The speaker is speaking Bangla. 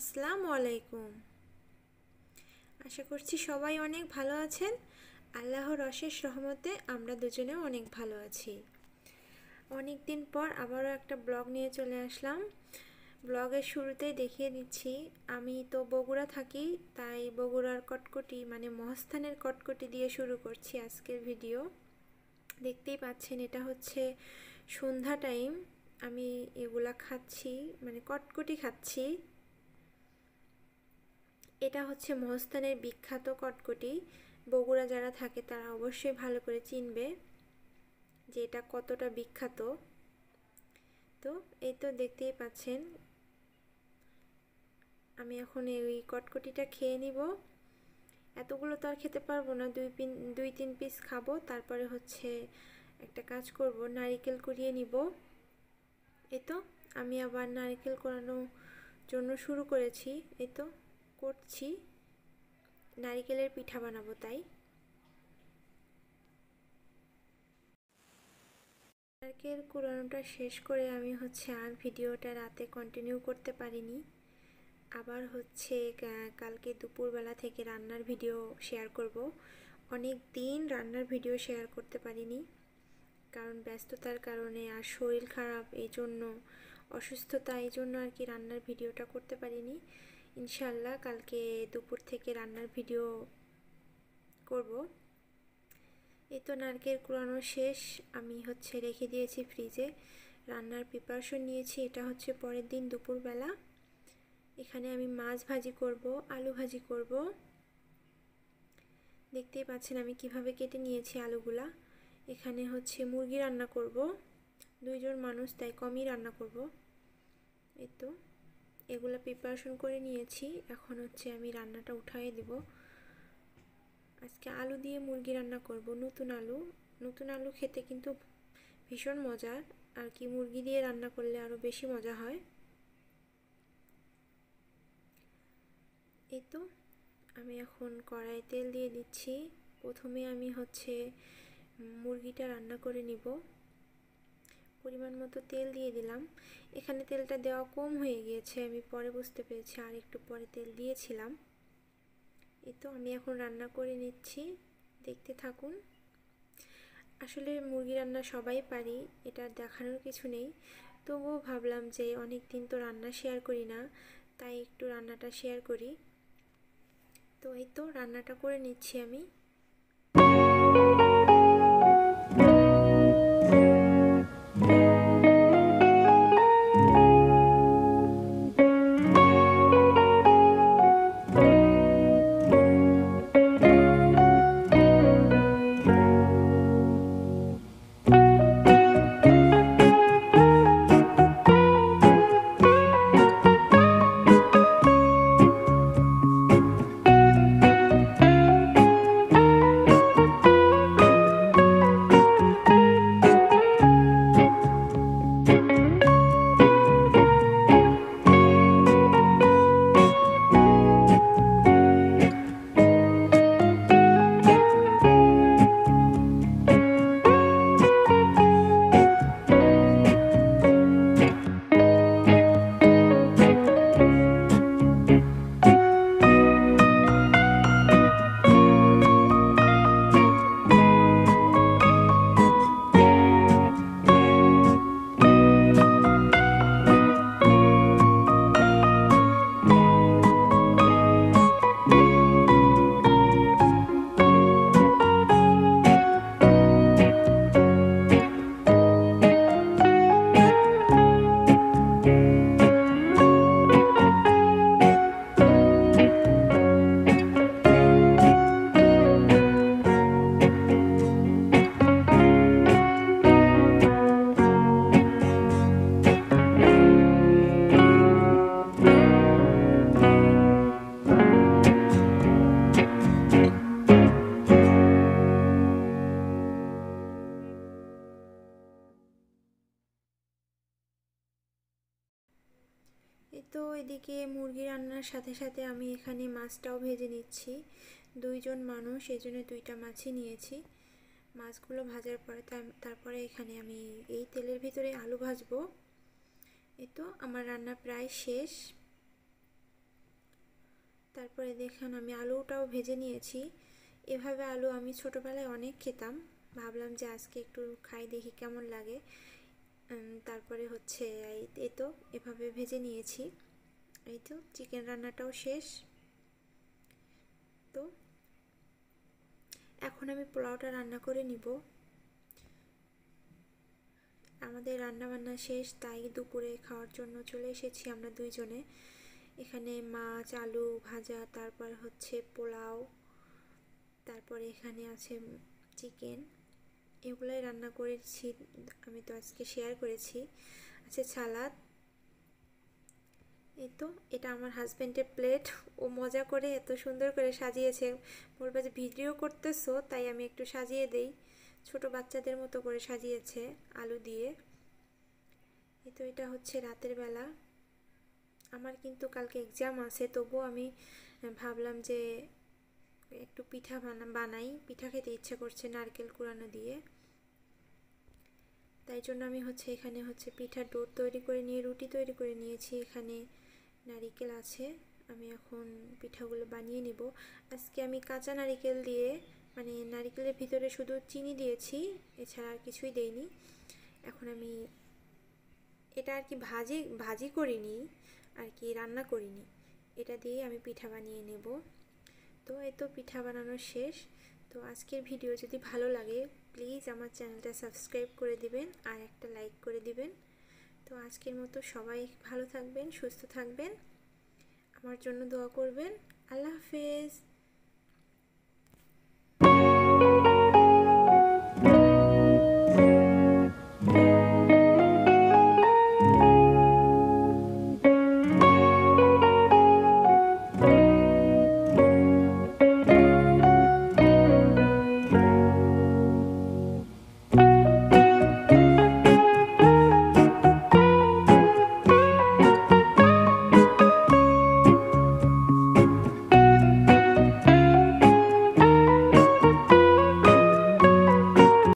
আসসালামু আলাইকুম। আশা করছি সবাই অনেক ভালো আছেন। আল্লাহর অশেষ রহমতে আমরা দুজনেও অনেক ভালো আছি। অনেক দিন পর আবারও একটা ব্লগ নিয়ে চলে আসলাম। ব্লগের শুরুতেই দেখিয়ে দিচ্ছি, আমি তো বগুড়া থাকি, তাই বগুড়ার কটকটি মানে মহাস্থানের কটকটি দিয়ে শুরু করছি আজকের ভিডিও। দেখতেই পাচ্ছেন এটা হচ্ছে সন্ধ্যা টাইম। আমি এগুলা খাচ্ছি, মানে কটকটি খাচ্ছি। এটা হচ্ছে মহাস্থানের বিখ্যাত কটকটি। বগুড়া যারা থাকে তারা অবশ্যই ভালো করে চিনবে যে এটা কতটা বিখ্যাত। তো এই তো দেখতেই পাচ্ছেন, আমি এখন এই কটকটিটা খেয়ে নিব। এতগুলো তো আর খেতে পারবো না, দুই তিন পিস খাবো, তারপরে হচ্ছে একটা কাজ করব, নারিকেল কুড়িয়ে নিব। এই তো আমি আবার নারিকেল কোরানোর জন্য শুরু করেছি, এই তো করছি, নারিকেলের পিঠা বানাবো তাই। নারকেল কুড়ানোটা শেষ করে আমি হচ্ছে আর ভিডিওটা রাতে কন্টিনিউ করতে পারিনি। আবার হচ্ছে কালকে দুপুরবেলা থেকে রান্নার ভিডিও শেয়ার করব। অনেক দিন রান্নার ভিডিও শেয়ার করতে পারিনি, কারণ ব্যস্ততার কারণে আর শরীর খারাপ, এই জন্য অসুস্থতা, এই জন্য আর কি রান্নার ভিডিওটা করতে পারিনি। ইনশাল্লাহ কালকে দুপুর থেকে রান্নার ভিডিও করব। এই তো নারকেল কুড়ানো শেষ, আমি হচ্ছে রেখে দিয়েছি ফ্রিজে। রান্নার প্রিপারেশন নিয়েছি, এটা হচ্ছে পরের দিন দুপুরবেলা। এখানে আমি মাছ ভাজি করব, আলু ভাজি করব। দেখতেই পাচ্ছেন আমি কিভাবে কেটে নিয়েছি আলুগুলা। এখানে হচ্ছে মুরগি রান্না করব, দুইজন মানুষ তাই কমই রান্না করব। এই তো এগুলা প্রিপারেশন করে নিয়েছি, এখন হচ্ছে আমি রান্নাটা উঠাই দিব। আজকে আলু দিয়ে মুরগি রান্না করব, নতুন আলু খেতে কিন্তু ভীষণ মজার, আর কি মুরগি দিয়ে রান্না করলে আরও বেশি মজা হয়। এই তো আমি এখন কড়াইয়ে তেল দিয়ে দিচ্ছি। প্রথমে আমি হচ্ছে মুরগিটা রান্না করে নিব। পরিমাণ মতো তেল দিয়ে দিলাম। এখানে তেলটা দেওয়া কম হয়ে গিয়েছে, আমি পরে বুঝতে পেরেছি, আর একটু পরে তেল দিয়েছিলাম। এই তো আমি এখন রান্না করে নিচ্ছি, দেখতে থাকুন। আসলে মুরগি রান্না সবাই পারি, এটা দেখানোর কিছু নেই, তবুও ভাবলাম যে অনেক দিন তো রান্না শেয়ার করি না, তাই একটু রান্নাটা শেয়ার করি। তো এই তো রান্নাটা করে নিচ্ছি আমি। এই তো এদিকে মুরগি রান্নার সাথে সাথে আমি এখানে মাছটাও ভেজে নিচ্ছি। দুইজন মানুষ, এই জন্য দুইটা মাছই নিয়েছি। মাছগুলো ভাজার পরে তারপরে এখানে আমি এই তেলের ভিতরে আলু ভাজবো। এই তো আমার রান্না প্রায় শেষ। তারপরে দেখুন আমি আলুটাও ভেজে নিয়েছি। এভাবে আলু আমি ছোটোবেলায় অনেক খেতাম, ভাবলাম যে আজকে একটু খাই দেখি কেমন লাগে। তারপরে হচ্ছে এই তো এভাবে ভেজে নিয়েছি। এই তো চিকেন রান্নাটাও শেষ। তো এখন আমি পোলাওটা রান্না করে নিব। আমাদের রান্না বান্না শেষ, তাই দুপুরে খাওয়ার জন্য চলে এসেছি আমরা দুইজনে। এখানে মাছ, আলু ভাজা, তারপর হচ্ছে পোলাও, তারপরে এখানে আছে চিকেন, এগুলাই রান্না করেছি। আমি তো আজকে শেয়ার করেছি। আছে সালাদ। এই তো এটা আমার হাজব্যান্ডের প্লেট। ও মজা করে এত সুন্দর করে সাজিয়েছে, বলবে যে ভিডিও করতেছো তাই আমি একটু সাজিয়ে দেই। ছোট বাচ্চাদের মতো করে সাজিয়েছে আলু দিয়ে। এই তো এটা হচ্ছে রাতের বেলা। আমার কিন্তু কালকে এক্সাম আছে, তবুও আমি ভাবলাম যে একটু পিঠা বানাই। পিঠা খেতে ইচ্ছা করছে নারকেল কুড়ানো দিয়ে, তাই জন্য আমি এখানে পিঠার ডো তৈরি করে নিয়ে রুটি তৈরি করে নিয়েছি। এখানে নারকেল আছে, আমি এখন পিঠাগুলো বানিয়ে নিব। আজকে আমি কাঁচা নারকেল দিয়ে, মানে নারকেলের ভিতরে শুধু চিনি দিয়েছি, এছাড়া আর কিছুই দেইনি। এখন আমি এটা আর কি ভাজি করিনি, আর কি রান্না করিনি, এটা দিয়ে আমি পিঠা বানিয়ে নেব। তো এই তো পিঠা বানানো শেষ। তো আজকের ভিডিও যদি ভালো লাগে প্লিজ আমার চ্যানেলটা সাবস্ক্রাইব করে দিবেন আর একটা লাইক করে দিবেন। তো আজকের মতো সবাই ভালো থাকবেন, সুস্থ থাকবেন, আমার জন্য দোয়া করবেন। আল্লাহ হাফেজ।